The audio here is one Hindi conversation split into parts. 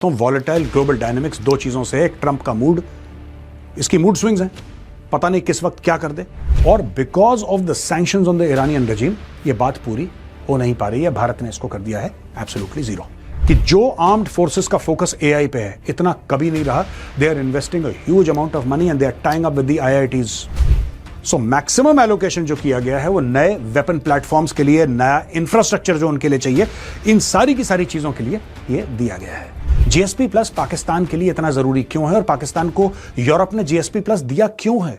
तो वॉलेटाइल ग्लोबल डायनेमिक्स दो चीजों से है, एक ट्रंप का मूड, इसकी मूड स्विंग्स हैं, पता नहीं किस वक्त क्या कर दे, और because of the sanctions on the Iranian regime ये बात पूरी हो नहीं पा रही है। भारत ने इसको कर दिया है एब्सोल्युटली जीरो। कि जो आर्म्ड फोर्सेस का फोकस एआई पे है, इतना कभी नहीं रहा। They are investing a huge amount of money and they are tying up with the IITs. So maximum allocation जो किया गया है वो नए वेपन प्लेटफॉर्म्स के लिए, नया इंफ्रास्ट्रक्चर जो उनके लिए चाहिए, इन सारी की सारी चीजों के लिए ये दिया गया है। जीएसपी प्लस पाकिस्तान के लिए इतना जरूरी क्यों है और पाकिस्तान को यूरोप ने जीएसपी प्लस दिया क्यों है?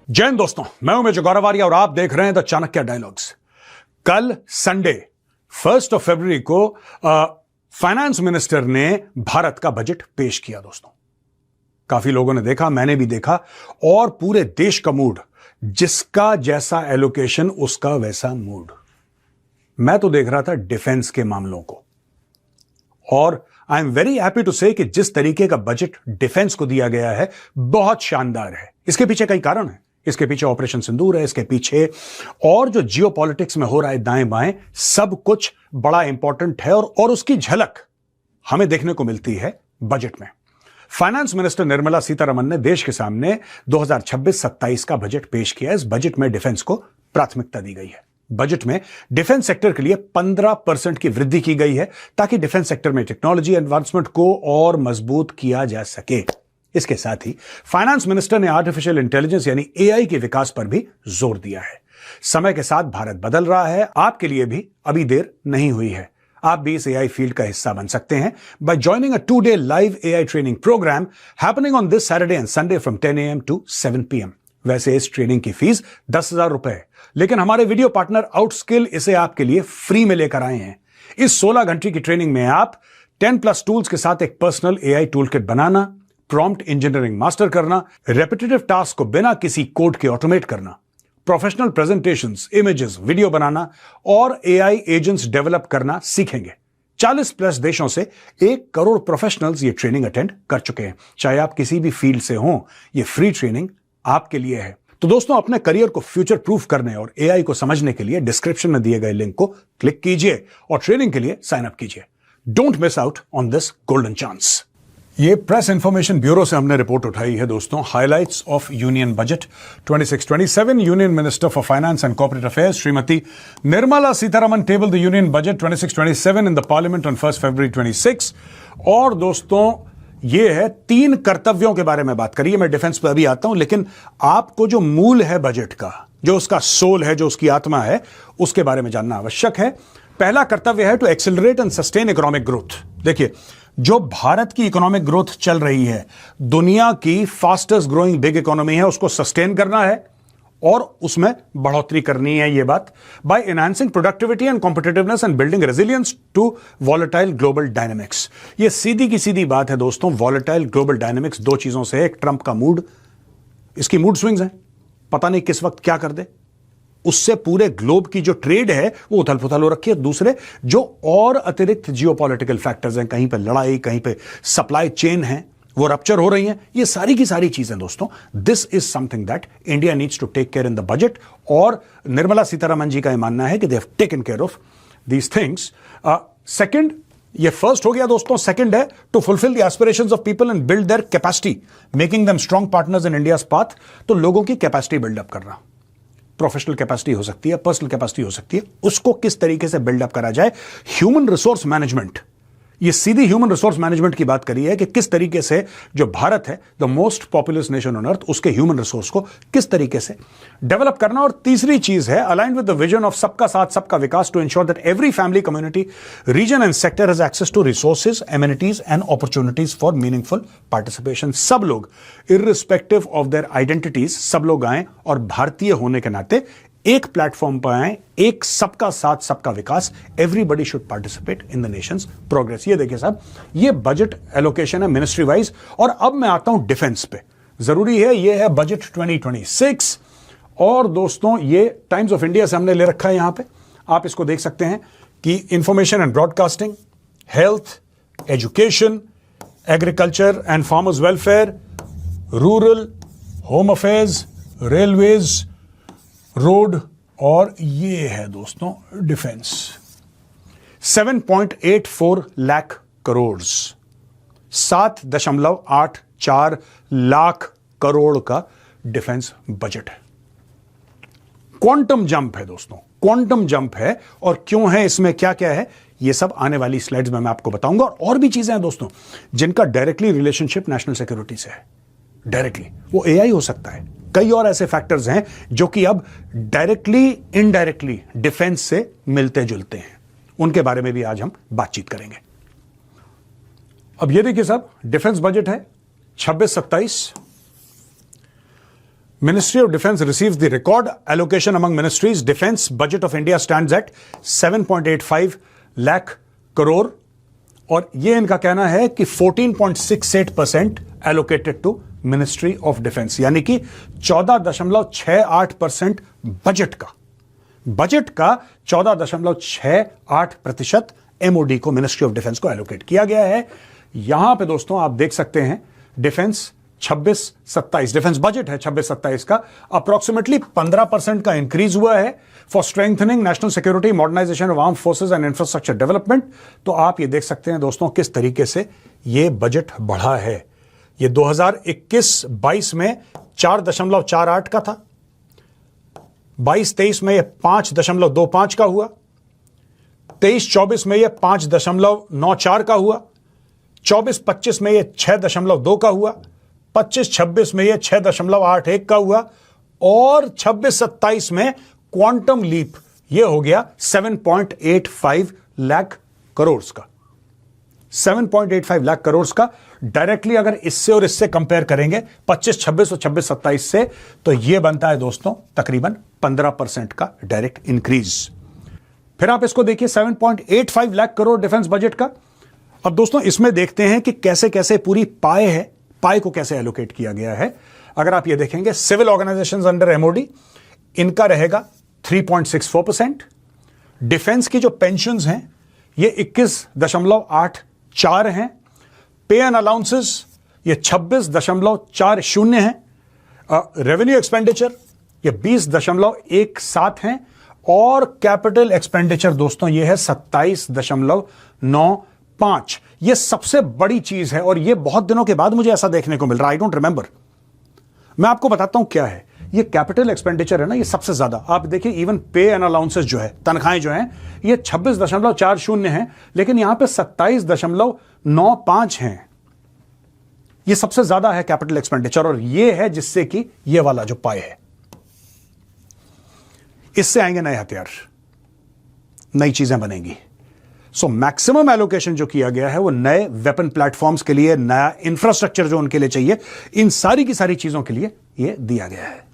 जय हिंद दोस्तों, मैं हूं मेजर गौरव और आप देख रहे हैं द चाणक्य डायलॉग्स। कल संडे 1 फरवरी को फाइनेंस मिनिस्टर ने भारत का बजट पेश किया। दोस्तों काफी लोगों ने देखा, मैंने भी देखा, और पूरे देश का मूड, जिसका जैसा एलोकेशन उसका वैसा मूड। मैं तो देख रहा था डिफेंस के मामलों को, और I am very happy to say कि जिस तरीके का बजट डिफेंस को दिया गया है बहुत शानदार है। इसके पीछे कई कारण है। इसके पीछे ऑपरेशन सिंदूर है, इसके पीछे और जो जियोपॉलिटिक्स में हो रहा है दाएं बाएं, सब कुछ बड़ा इंपॉर्टेंट है, और उसकी झलक हमें देखने को मिलती है बजट में। फाइनेंस मिनिस्टर निर्मला सीतारमण ने देश के सामने 2026-27 का बजट पेश किया। इस बजट में डिफेंस को प्राथमिकता दी गई है। बजट में डिफेंस सेक्टर के लिए 15% की वृद्धि की गई है, ताकि डिफेंस सेक्टर में टेक्नोलॉजी एडवांसमेंट को और मजबूत किया जा सके। इसके साथ ही फाइनेंस मिनिस्टर ने आर्टिफिशियल इंटेलिजेंस यानी एआई के विकास पर भी जोर दिया है। समय के साथ भारत बदल रहा है, आपके लिए भी अभी देर नहीं हुई है। आप भी इस एआई फील्ड का हिस्सा बन सकते हैं by joining a 2-day live AI training program happening on this Saturday and Sunday from 10 AM to 7 PM। वैसे इस ट्रेनिंग की फीस 10,000 रुपए है, लेकिन हमारे वीडियो पार्टनर आउटस्किल इसे आपके लिए फ्री में लेकर आए हैं। इस 16 घंटे की ट्रेनिंग में आप 10+ टूल्स के साथ एक पर्सनल एआई टूल किट बनाना, प्रॉम्प्ट इंजीनियरिंग मास्टर करना, रेपिटेटिव टास्क को बिना किसी कोड के ऑटोमेट करना, प्रोफेशनल प्रेजेंटेशंस, इमेजेस, वीडियो बनाना और एआई एजेंट्स डेवलप करना सीखेंगे। 40+ देशों से 1 करोड़ प्रोफेशनल्स ये ट्रेनिंग अटेंड कर चुके हैं। चाहे आप किसी भी फील्ड से हों, ये फ्री ट्रेनिंग आपके लिए है। तो दोस्तों, अपने करियर को फ्यूचर प्रूफ करने और एआई को समझने के लिए डिस्क्रिप्शन में दिए गए लिंक को क्लिक कीजिए और ट्रेनिंग के लिए साइन अप कीजिए। Don't miss out on this golden chance. ये प्रेस इंफॉर्मेशन ब्यूरो से हमने रिपोर्ट उठाई है दोस्तों। Highlights of union budget 26-27। Union minister for finance and corporate affairs Shrimati Nirmala Sitharaman table the union budget 26-27 in the parliament on 1 फरवरी 26। और दोस्तों ये है 3 कर्तव्यों के बारे में बात करिए। मैं डिफेंस पर अभी आता हूं, लेकिन आपको जो मूल है बजट का, जो उसका सोल है, जो उसकी आत्मा है, उसके बारे में जानना आवश्यक है। पहला कर्तव्य है to accelerate and sustain economic growth. देखिए, जो भारत की इकोनॉमिक ग्रोथ चल रही है, दुनिया की फास्टेस्ट ग्रोइंग बिग इकोनॉमी है, उसको सस्टेन करना है और उसमें बढ़ोतरी करनी है। यह बात by enhancing productivity and competitiveness and building resilience to volatile global dynamics. यह सीधी की सीधी बात है दोस्तों। वॉलेटाइल ग्लोबल डायनेमिक्स दो चीजों से है, एक ट्रंप का मूड, इसकी मूड स्विंग्स हैं, पता नहीं किस वक्त क्या कर दे, उससे पूरे ग्लोब की जो ट्रेड है वो उथल पुथल हो रखी है। दूसरे जो और अतिरिक्त जियोपॉलिटिकल फैक्टर्स हैं, कहीं पे लड़ाई, कहीं पे सप्लाई चेन है वो रप्चर हो रही हैं, ये सारी की सारी चीजें दोस्तों, this is something that India needs to take care in the budget. और निर्मला सीतारमण जी का मानना है कि they have taken care of these things. Second, ये फर्स्ट हो गया दोस्तों। सेकंड है to fulfil the aspirations of people and build their capacity, making them strong partners in India's path. तो लोगों की कैपेसिटी बिल्डअप करना, प्रोफेशनल कैपेसिटी हो सकती है, पर्सनल कैपेसिटी हो सकती है, उसको किस तरीके से बिल्डअप करा जाए। ह्यूमन रिसोर्स मैनेजमेंट, ये सीधी ह्यूमन रिसोर्स मैनेजमेंट की बात करी है कि किस तरीके से जो भारत है, the most populous nation on earth, उसके ह्यूमन रिसोर्स को किस तरीके से डेवलप करना। और तीसरी चीज है aligned with the vision of सबका साथ सबका विकास to ensure that every family, community, region and sector has access to resources, amenities and opportunities for meaningful participation. सब लोग इर्रिस्पेक्टिव ऑफ देयर आइडेंटिटीज, सब लोग आए और भारतीय होने के नाते एक प्लेटफॉर्म पर आए, एक सबका साथ सबका विकास, everybody should participate in the nation's progress. ये देखिए साहब, ये बजट एलोकेशन है मिनिस्ट्री वाइज। और अब मैं आता हूं डिफेंस पे। जरूरी है, ये है बजट 2026। और दोस्तों ये टाइम्स ऑफ इंडिया से हमने ले रखा है, यहां पे आप इसको देख सकते हैं कि information and broadcasting, health, education, agriculture and farmers welfare, rural, home affairs, railways, road और ये है दोस्तों डिफेंस। 7.84 लाख करोड़, 7.84 लाख करोड़ का डिफेंस बजट है। क्वांटम जंप है दोस्तों, क्वांटम जंप है। और क्यों है, इसमें क्या क्या है, ये सब आने वाली स्लाइड्स में मैं आपको बताऊंगा। और भी चीजें हैं दोस्तों जिनका डायरेक्टली रिलेशनशिप नेशनल सिक्योरिटी से है। डायरेक्टली वो एआई हो सकता है, कई और ऐसे फैक्टर्स हैं जो कि अब डायरेक्टली इनडायरेक्टली डिफेंस से मिलते जुलते हैं। उनके बारे में भी आज हम बातचीत करेंगे। अब ये देखिए साहब, डिफेंस बजट है 26-27। Ministry of Defense receives the record allocation among ministries. Defense budget of India stands at 7.85 lakh crore और ये इनका कहना है कि 14.68% allocated to Ministry of Defense, यानी कि 14.68% बजट का 14.68% MOD को, मिनिस्ट्री ऑफ डिफेंस को एलोकेट किया गया है। यहां पे दोस्तों आप देख सकते हैं डिफेंस 26-27, डिफेंस बजट है 26-27 का, अप्रोक्सीमेटली 15% का इंक्रीज हुआ है for strengthening national security, modernisation of arm forces and infrastructure development. तो आप ये देख सकते हैं दोस्तों किस तरीके से ये बजट बढ़ा है। ये 2021-22 में 4.48 का था, 22-23 में ये 5.25 का हुआ, 23-24 में ये 5.94 का हुआ, 24-25 में ये 6.2 का हुआ, 25-26 में ये 6.81 का हुआ और 26-27 में क्वांटम लीप ये हो गया 7.85 लाख करोड़ का। 7.85 लाख करोड़ का डायरेक्टली अगर इससे और इससे कंपेयर करेंगे 25-26 और 26-27 से, तो ये बनता है दोस्तों तकरीबन 15% का डायरेक्ट इंक्रीज। फिर आप इसको देखिए 7.85 लाख करोड़ डिफेंस बजट का। अब दोस्तों इसमें देखते हैं कि कैसे कैसे पूरी पाए है, पाए को कैसे एलोकेट किया गया है। अगर आप ये देखेंगे सिविल ऑर्गेनाइजेशंस अंडर एमओडी, इनका रहेगा 3.64%। डिफेंस की जो पेंशन्स हैं ये 21.84 हैं। पे एंड अलाउंसेस ये 26.40 हैं। रेवेन्यू एक्सपेंडिचर ये 20.17 हैं और कैपिटल एक्सपेंडिचर दोस्तों ये है 27.95। ये सबसे बड़ी चीज है और ये बहुत दिनों के बाद मुझे ऐसा देखने को मिल रहा है। आई डोंट रिमेंबर, मैं आपको बताता हूं क्या है ये कैपिटल एक्सपेंडिचर है ना, ये सबसे ज्यादा। आप देखिए इवन पे एंड अलाउंसेस जो है, तनख्वाहें जो हैं, ये 26.40 हैं, लेकिन यहां पे 27.95 हैं। ये सबसे ज्यादा है कैपिटल एक्सपेंडिचर और ये है जिससे कि ये वाला जो पाए है, इससे आएंगे नए हथियार, नई चीजें बनेंगी। सो मैक्सिमम एलोकेशन जो किया गया है वो नए वेपन प्लेटफॉर्म्स के लिए, नया इंफ्रास्ट्रक्चर जो उनके लिए चाहिए, इन सारी की सारी चीजों के लिए ये दिया गया है।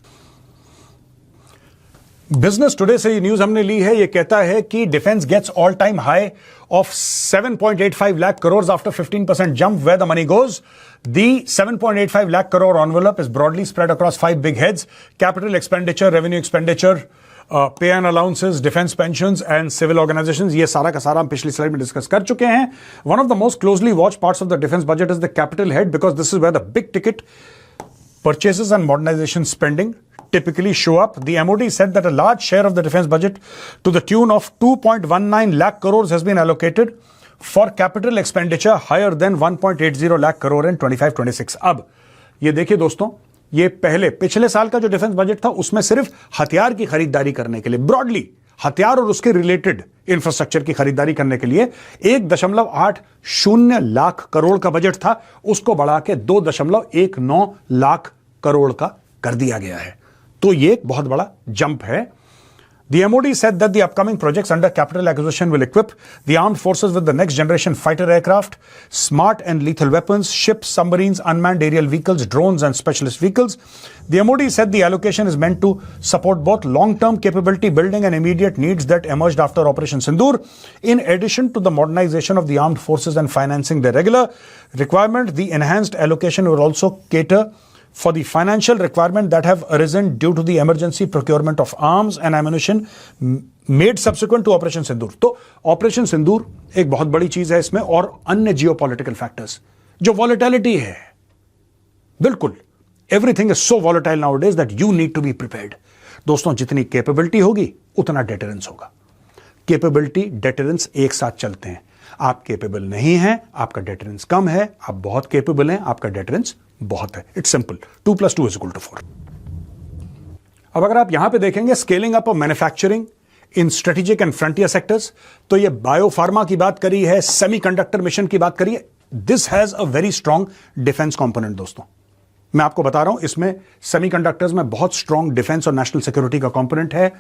बिजनेस टुडे से ये न्यूज हमने ली है, ये कहता है कि defence gets all time high of 7.85 lakh crores after 15% jump. Where the money goes? The 7.85 lakh crore envelope is broadly spread across 5 big heads: capital expenditure, revenue expenditure, pay and allowances, defence pensions and civil organisations. ये सारा का सारा हम पिछली स्लाइड में डिस्कस कर चुके हैं। One of the most closely watch parts of the defence budget is the capital head, because this is where the big ticket purchases and modernization spending typically show up. The MOD said that a large share of the defense budget to the tune of 2.19 lakh crores has been allocated for capital expenditure, higher than 1.80 lakh crore in 25-26. अब ये देखिए दोस्तों, ये पिछले साल का जो डिफेंस बजट था उसमें सिर्फ हथियार की खरीदारी करने के लिए, ब्रॉडली हथियार और उसके रिलेटेड इंफ्रास्ट्रक्चर की खरीदारी करने के लिए 1.80 लाख करोड़ का बजट था, उसको बढ़ा के 2.19 लाख करोड़ का कर दिया गया है। तो ये एक बहुत बड़ा जंप है। The MOD said that the upcoming projects under capital acquisition will equip the armed forces with the next generation fighter aircraft, smart and lethal weapons, ships, submarines, unmanned aerial vehicles, drones and specialist vehicles. The MOD said the allocation is meant to support both long-term capability building and immediate needs that emerged after Operation Sindoor. In addition to the modernization of the armed forces and financing their regular requirement, the enhanced allocation will also cater for the financial requirement that have arisen due to the emergency procurement of arms and ammunition made subsequent to Operation Sindoor. तो ऑपरेशन सिंदूर एक बहुत बड़ी चीज है इसमें, और अन्य जियोपॉलिटिकल फैक्टर्स जो वॉलेटिलिटी है, बिल्कुल everything is so volatile nowadays that you need to be prepared. दोस्तों, जितनी कैपेबिलिटी होगी उतना डेटरेंस होगा. कैपेबिलिटी डेटरेंस एक साथ चलते हैं. आप कैपेबल नहीं हैं, आपका डेटरेंस कम है. आप बहुत कैपेबल हैं, आपका डेटरेंस बहुत है. It's simple. 2 + 2 = 4. अब अगर आप यहां पे देखेंगे scaling up of manufacturing in strategic and frontier sectors, तो ये बायोफार्मा की बात करी है, सेमीकंडक्टर मिशन की बात करी है. This has a very strong defence component. दोस्तों, मैं आपको बता रहा हूं, इसमें सेमीकंडक्टर्स में बहुत स्ट्रांग डिफेंस और नेशनल सिक्योरिटी का कंपोनेंट है.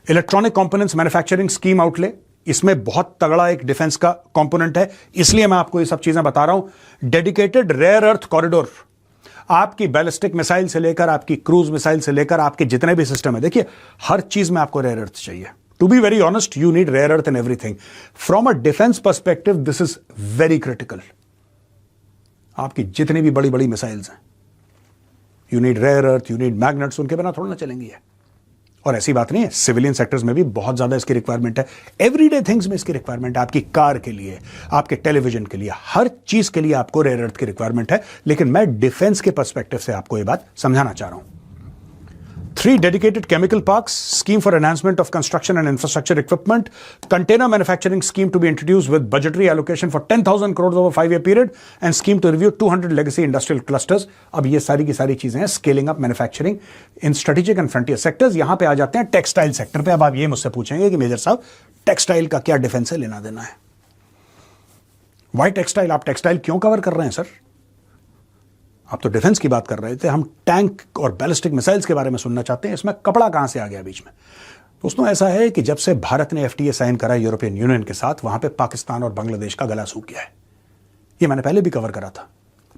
Electronic components manufacturing scheme outlay, इसमें बहुत तगड़ा एक डिफेंस का कंपोनेंट है. इसलिए मैं आपको ये सब चीजें बता रहा हूं. डेडिकेटेड रेयर अर्थ कॉरिडोर, आपकी बैलिस्टिक मिसाइल से लेकर आपकी क्रूज मिसाइल से लेकर आपके जितने भी सिस्टम है, देखिए हर चीज में आपको रेयर अर्थ चाहिए. To be very honest, you need rare earth in everything. From a defence perspective this is very critical. आपकी जितनी भी बड़ी बड़ी मिसाइल्स हैं, you need rare earth, you need magnets. उनके बिना थोड़ा ना चलेंगी है. और ऐसी बात नहीं है, सिविलियन सेक्टर्स में भी बहुत ज्यादा इसकी रिक्वायरमेंट है. एवरीडे थिंग्स में इसकी रिक्वायरमेंट है. आपकी कार के लिए, आपके टेलीविजन के लिए, हर चीज के लिए आपको रेयर अर्थ की रिक्वायरमेंट है. लेकिन मैं डिफेंस के पर्सपेक्टिव से आपको यह बात समझाना चाह रहा हूं. 3 dedicated chemical parks, scheme for enhancement of construction and infrastructure equipment, container manufacturing scheme to be introduced with budgetary allocation for 10,000 crores over 5-year period, and scheme to review 200 legacy industrial clusters. अब ये सारी की सारी चीजें हैं scaling up manufacturing in strategic and frontier sectors. यहां पे आ जाते हैं टेक्सटाइल सेक्टर पे. अब आप ये मुझसे पूछेंगे कि मेजर साहब, टेक्सटाइल का क्या डिफेंस है, लेना देना है? Why textile? आप टेक्सटाइल क्यों कवर कर रहे हैं सर? आप तो डिफेंस की बात कर रहे थे, हम टैंक और बैलिस्टिक मिसाइल्स के बारे में सुनना चाहते हैं. इसमें कपड़ा कहां से आ गया बीच में? दोस्तों, ऐसा है कि जब से भारत ने FTA साइन करा यूरोपियन यूनियन के साथ, वहां पे पाकिस्तान और बांग्लादेश का गला सूख गया है. ये मैंने पहले भी कवर करा था.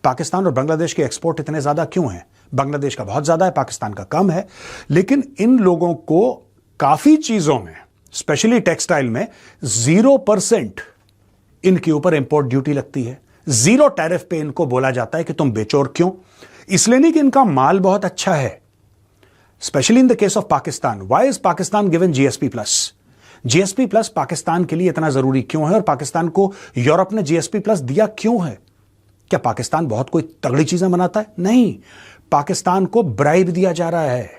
पाकिस्तान और बांग्लादेश के एक्सपोर्ट इतने ज्यादा क्यों हैं? बांग्लादेश का बहुत ज्यादा है, पाकिस्तान का कम है. लेकिन इन लोगों को काफी चीजों में, स्पेशली टेक्सटाइल में, 0% इनके ऊपर इंपोर्ट ड्यूटी लगती है. 0 टैरिफ पे इनको बोला जाता है कि तुम बेचो. और क्यों? इसलिए नहीं कि इनका माल बहुत अच्छा है. Specially in the case of Pakistan. Why is Pakistan given GSP+? GSP+ Pakistan के लिए इतना जरूरी क्यों है? और पाकिस्तान को यूरोप ने GSP+ दिया क्यों है? क्या पाकिस्तान बहुत कोई तगड़ी चीजें बनाता है? नहीं. पाकिस्तान को ब्राइब दिया जा रहा है.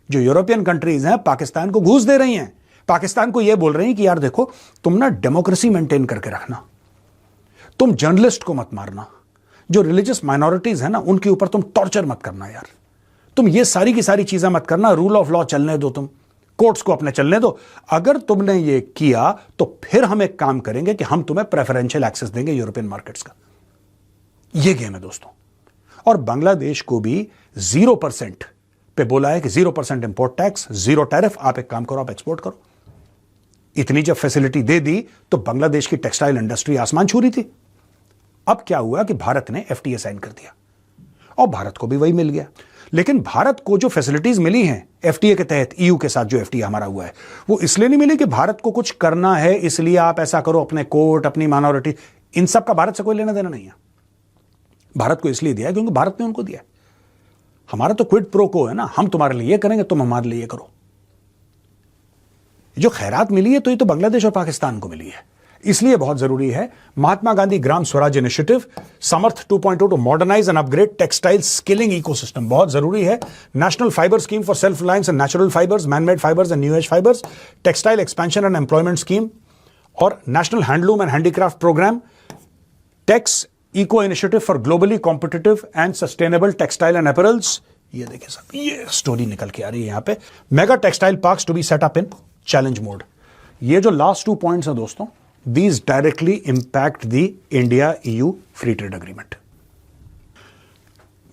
जो यूरोपियन कंट्रीज हैं, पाकिस्तान को घूस दे रही हैं. पाकिस्तान को यह बोल रही हैं कि यार देखो, तुम ना डेमोक्रेसी मेंटेन करके रखना, तुम जर्नलिस्ट को मत मारना, जो रिलीजियस माइनॉरिटीज है ना, उनके ऊपर तुम टॉर्चर मत करना यार, तुम ये सारी की सारी चीजें मत करना, रूल ऑफ लॉ चलने दो, तुम कोर्ट्स को अपने चलने दो. अगर तुमने ये किया तो फिर हम एक काम करेंगे कि हम तुम्हें प्रेफरेंशियल एक्सेस देंगे यूरोपियन मार्केट्स का. ये गेम है दोस्तों. और बांग्लादेश को भी 0% पे बोला है कि 0% इंपोर्ट टैक्स, 0 टैरिफ. आप एक काम करो, आप एक्सपोर्ट करो. इतनी जब फैसिलिटी दे दी तो बांग्लादेश की टेक्सटाइल इंडस्ट्री आसमान छू रही थी. अब क्या हुआ कि भारत ने FTA साइन कर दिया और भारत को भी वही मिल गया. लेकिन भारत को जो फैसिलिटीज मिली हैं FTA के तहत, EU के साथ जो FTA हमारा हुआ है, वो इसलिए नहीं मिली कि भारत को कुछ करना है इसलिए आप ऐसा करो, अपने कोर्ट, अपनी माइनॉरिटी, इन सब का भारत से कोई लेना देना नहीं है. भारत को इसलिए दिया क्योंकि भारत ने उनको दिया. हमारा तो क्विड प्रो को है ना, हम तुम्हारे लिए ये करेंगे, तुम हमारे लिए ये करो. जो खैरात मिली है तो ये तो बांग्लादेश और पाकिस्तान को मिली है. इसलिए बहुत जरूरी है Mahatma Gandhi Gram Swaraj initiative, Samarth 2.0 to modernise and upgrade textile skilling ecosystem. बहुत जरूरी है. National fibre scheme for self reliance and natural fibres, manmade fibres and new age fibres, textile expansion and employment scheme, और national handloom and handicraft programme, Tex Eco initiative for globally competitive and sustainable textile and apparels. ये देखिए साहब, ये स्टोरी निकल के आ रही है यहां पे. Mega textile parks to be set up in challenge mode. ये जो लास्ट 2 पॉइंट्स हैं दोस्तों, these directly impact the India-EU free trade agreement.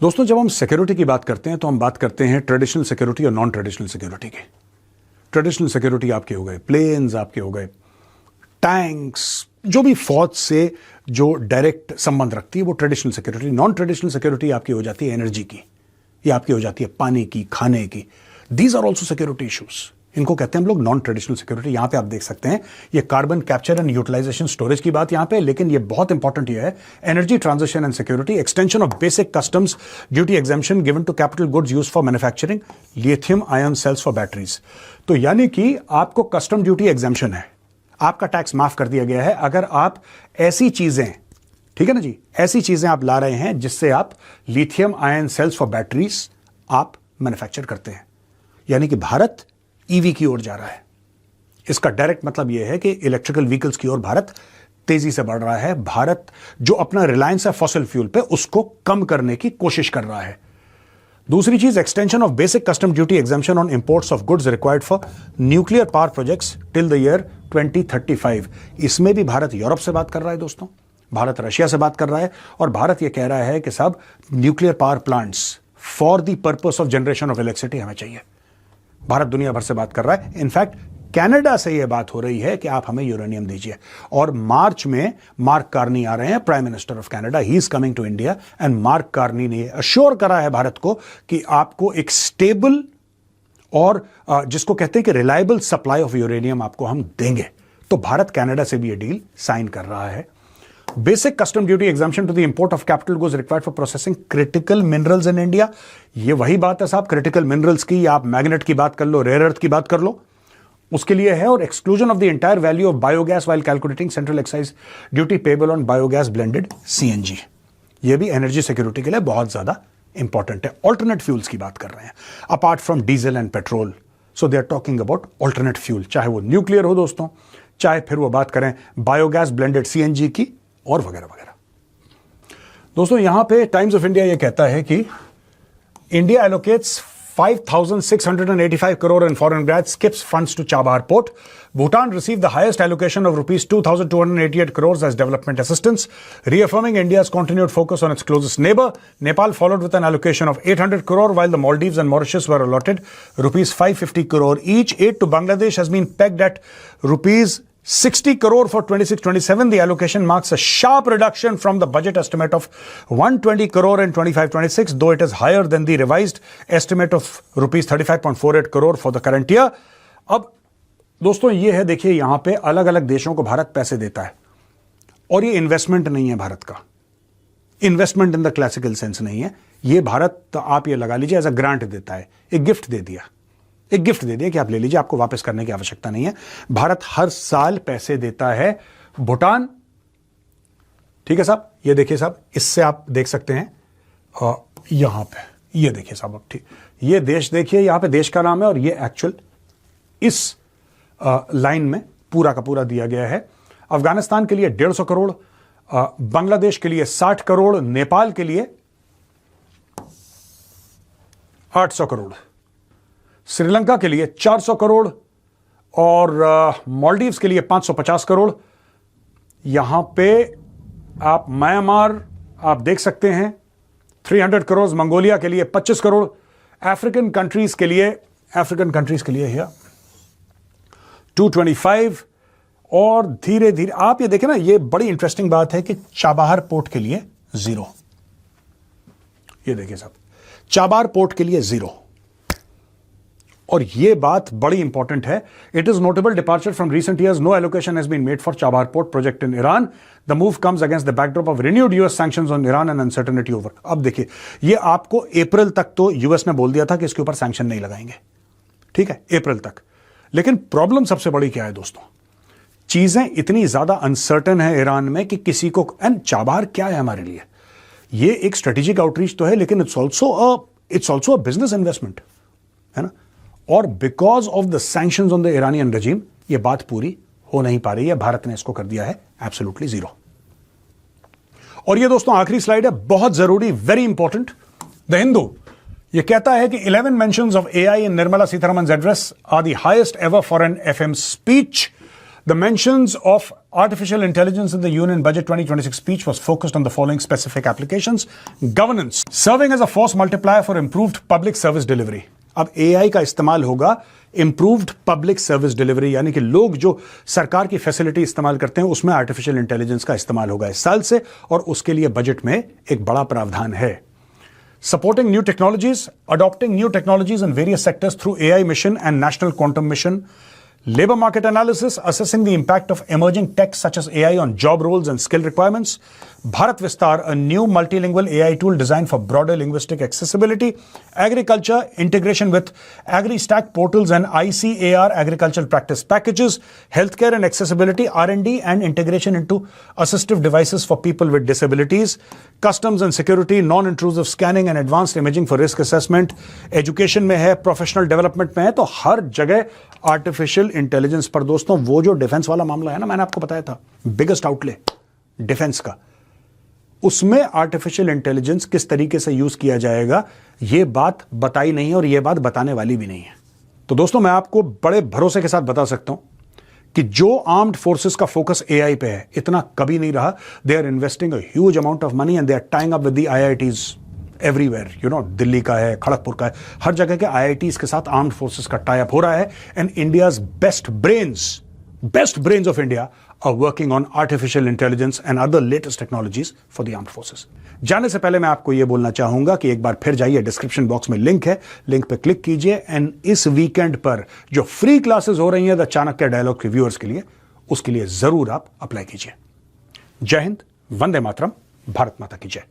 दोस्तों, जब हम सिक्योरिटी की बात करते हैं तो हम बात करते हैं ट्रेडिशनल सिक्योरिटी और नॉन ट्रेडिशनल सिक्योरिटी की. ट्रेडिशनल सिक्योरिटी आपके हो गए प्लेन्स, आपके हो गए टैंक्स, जो भी फौज से जो डायरेक्ट संबंध रखती है वो traditional security. Non traditional security आपकी हो जाती है एनर्जी की, या आपकी हो जाती है पानी की, खाने की. These are also security issues. इनको कहते हैं हम लोग नॉन ट्रेडिशनल सिक्योरिटी। यहां पे आप देख सकते हैं ये carbon capture and utilisation storage की बात यहां पे, लेकिन ये बहुत इंपॉर्टेंट ये है energy transition and security, extension of basic customs duty exemption given to capital goods used for manufacturing lithium ion cells for batteries. तो यानी कि आपको कस्टम ड्यूटी एग्जेम्पशन है, आपका टैक्स माफ कर दिया गया है अगर आप ऐसी चीजें, ठीक है ना जी, ऐसी चीजें आप ला रहे हैं जिससे आप lithium ion cells for batteries आप मैन्युफैक्चर करते हैं। यानी कि भारत ईवी की ओर जा रहा है। इसका डायरेक्ट मतलब यह है कि इलेक्ट्रिकल व्हीकल्स की ओर भारत तेजी से बढ़ रहा है। भारत जो अपना रिलायंस है फॉसिल फ्यूल पे उसको कम करने की कोशिश कर रहा है। दूसरी चीज, extension of basic custom duty exemption on imports of goods required for nuclear power projects till the year 2035। इसमें भी भारत यूरोप से बात कर रहा है दोस्तों, भारत रशिया से बात कर रहा है, और भारत यह कह रहा है कि सब nuclear power plants for the purpose of generation of electricity हमें चाहिए। भारत दुनिया भर से बात कर रहा है। इनफैक्ट कनाडा से यह बात हो रही है कि आप हमें यूरेनियम दीजिए, और मार्च में मार्क कार्नी आ रहे हैं, prime minister of Canada, he is coming to India, and Mark Carney ने अश्योर करा है भारत को कि आपको एक स्टेबल और जिसको कहते हैं कि रिलायबल सप्लाई ऑफ यूरेनियम आपको हम देंगे। तो भारत कनाडा से भी यह डील साइन कर रहा है। Basic custom duty exemption to the import of capital goods required for processing critical minerals in India. ये वही बात है साहब, क्रिटिकल मिनरल्स की, आप मैग्नेट की बात कर लो, रेयर अर्थ की बात कर लो, उसके लिए है। और exclusion of the entire value of biogas while calculating central excise duty payable on biogas blended CNG. ये भी एनर्जी सिक्योरिटी के लिए बहुत ज्यादा इंपॉर्टेंट है। ऑल्टरनेट फ्यूल्स की बात कर रहे हैं apart from diesel and petrol, so they are talking about alternate fuel, चाहे वो न्यूक्लियर हो दोस्तों, चाहे फिर वो बात करें बायोगैस ब्लेंडेड सीएनजी की और वगैरह वगैरह। दोस्तों यहां पे टाइम्स ऑफ इंडिया यह कहता है कि India allocates 5,685 crore in foreign grants, skips funds to Chabahar Port. Bhutan received the highest allocation of rupees 2,288 crores as development assistance, reaffirming India's continued focus on its closest neighbor. Nepal followed with an allocation of 800 crore, while the Maldives and Mauritius were allotted rupees 550 crore each. Aid to Bangladesh has been pegged at rupees 60 crore for 26-27. The allocation marks a sharp reduction from the budget estimate of 120 crore in 25-26, though it is higher than the revised estimate of rupees 35.48 crore for the current year. अब दोस्तों ये है, देखिए यहां पे अलग अलग देशों को भारत पैसे देता है, और ये इन्वेस्टमेंट नहीं है भारत का, investment in the classical sense नहीं है। ये भारत आप ये लगा लीजिए एज अ ग्रांट देता है, एक गिफ्ट दे दिया, एक गिफ्ट दे दिया कि आप ले लीजिए, आपको वापस करने की आवश्यकता नहीं है। भारत हर साल पैसे देता है भूटान, ठीक है साहब, ये देखिए साहब, इससे आप देख सकते हैं यहां पे, ये देखिए साहब, अब ठीक, ये देश देखिए, यहां पे देश का नाम है, और ये एक्चुअल इस लाइन में पूरा का पूरा दिया गया है। अफगानिस्तान के लिए 150 करोड़, बांग्लादेश के लिए 60 करोड़, नेपाल के लिए 800 करोड़, श्रीलंका के लिए 400 करोड़, और मालदीव्स के लिए 550 करोड़। यहां पे आप म्यांमार आप देख सकते हैं 300 करोड़, मंगोलिया के लिए 25 करोड़, अफ्रीकन कंट्रीज के लिए है 225, और धीरे धीरे आप ये देखें ना, ये बड़ी इंटरेस्टिंग बात है कि चाबहार पोर्ट के लिए 0, ये देखिए साहब, चाबहार पोर्ट के लिए 0, और ये बात बड़ी इंपॉर्टेंट है। It is notable departure from recent years, no allocation has been made for Chabahar port project in Iran. The move comes against the backdrop of renewed US sanctions on Iran and uncertainty over. अब देखिए, ये आपको अप्रैल तक तो यूएस ने बोल दिया था कि इसके ऊपर सैंक्शन नहीं लगाएंगे, ठीक है, अप्रैल तक। लेकिन प्रॉब्लम सबसे बड़ी क्या है दोस्तों, चीजें इतनी ज्यादा अनसर्टन है ईरान में कि किसी को, एंड चाबहार क्या है हमारे लिए, ये एक स्ट्रेटेजिक आउटरीच तो है, लेकिन it's also a business investment है ना। और because of the sanctions on the Iranian regime ये बात पूरी हो नहीं पा रही है, भारत ने इसको कर दिया है एब्सोल्युटली 0। और ये दोस्तों आखिरी स्लाइड है, बहुत जरूरी, वेरी इंपॉर्टेंट। द हिंदू ये कहता है कि 11 mentions of AI in Nirmala Sitharaman's address are the highest ever for an FM speech. The mentions of artificial intelligence in the Union Budget 2026 speech was focused on the following specific applications. Governance, serving as a force multiplier for improved public service delivery. अब AI का इस्तेमाल होगा improved public service delivery, यानी कि लोग जो सरकार की फैसिलिटी इस्तेमाल करते हैं उसमें आर्टिफिशियल इंटेलिजेंस का इस्तेमाल होगा इस साल से, और उसके लिए बजट में एक बड़ा प्रावधान है। supporting new technologies, adopting new technologies in various sectors through AI mission and National Quantum Mission, labor market analysis, assessing the impact of emerging tech such as AI on job roles and skill requirements, Bharat Vistar, a new multilingual AI tool designed for broader linguistic accessibility, agriculture, integration with AgriStack portals and ICAR agricultural practice packages, healthcare and accessibility, R&D and integration into assistive devices for people with disabilities, customs and security, non-intrusive scanning and advanced imaging for risk assessment, education में है, professional development में है, तो हर जगह आर्टिफिशियल इंटेलिजेंस पर दोस्तों वो जो डिफेंस वाला मामला है ना, मैंने आपको बताया था, बिगेस्ट आउटले डिफेंस का, उसमें आर्टिफिशियल इंटेलिजेंस किस तरीके से यूज किया जाएगा ये बात बताई नहीं है और ये बात बताने वाली भी नहीं है। तो दोस्तों मैं आपको बड़े भरोसे के साथ बता सकता हूं कि जो आर्म्ड फोर्सेस का फोकस एआई पे है इतना कभी नहीं रहा। They are investing a huge amount of money and they are tying up with the IITs everywhere, you know, Delhi का है, खड़गपुर का है, हर जगह के आईआईटीज के साथ आर्म्ड फोर्सेस का टाई अप हो रहा है and India's best brains of India are working on artificial intelligence and other latest technologies for the armed forces. जाने से पहले मैं आपको यह बोलना चाहूंगा कि एक बार फिर जाइए, डिस्क्रिप्शन बॉक्स में लिंक है, लिंक पे क्लिक कीजिए एंड इस वीकेंड पर जो फ्री क्लासेस हो रही हैं द चाणक्य डायलॉग के व्यूअर्स के लिए, उसके लिए जरूर आप अप्लाई कीजिए। जय हिंद, वंदे मातरम, भारत माता की जय।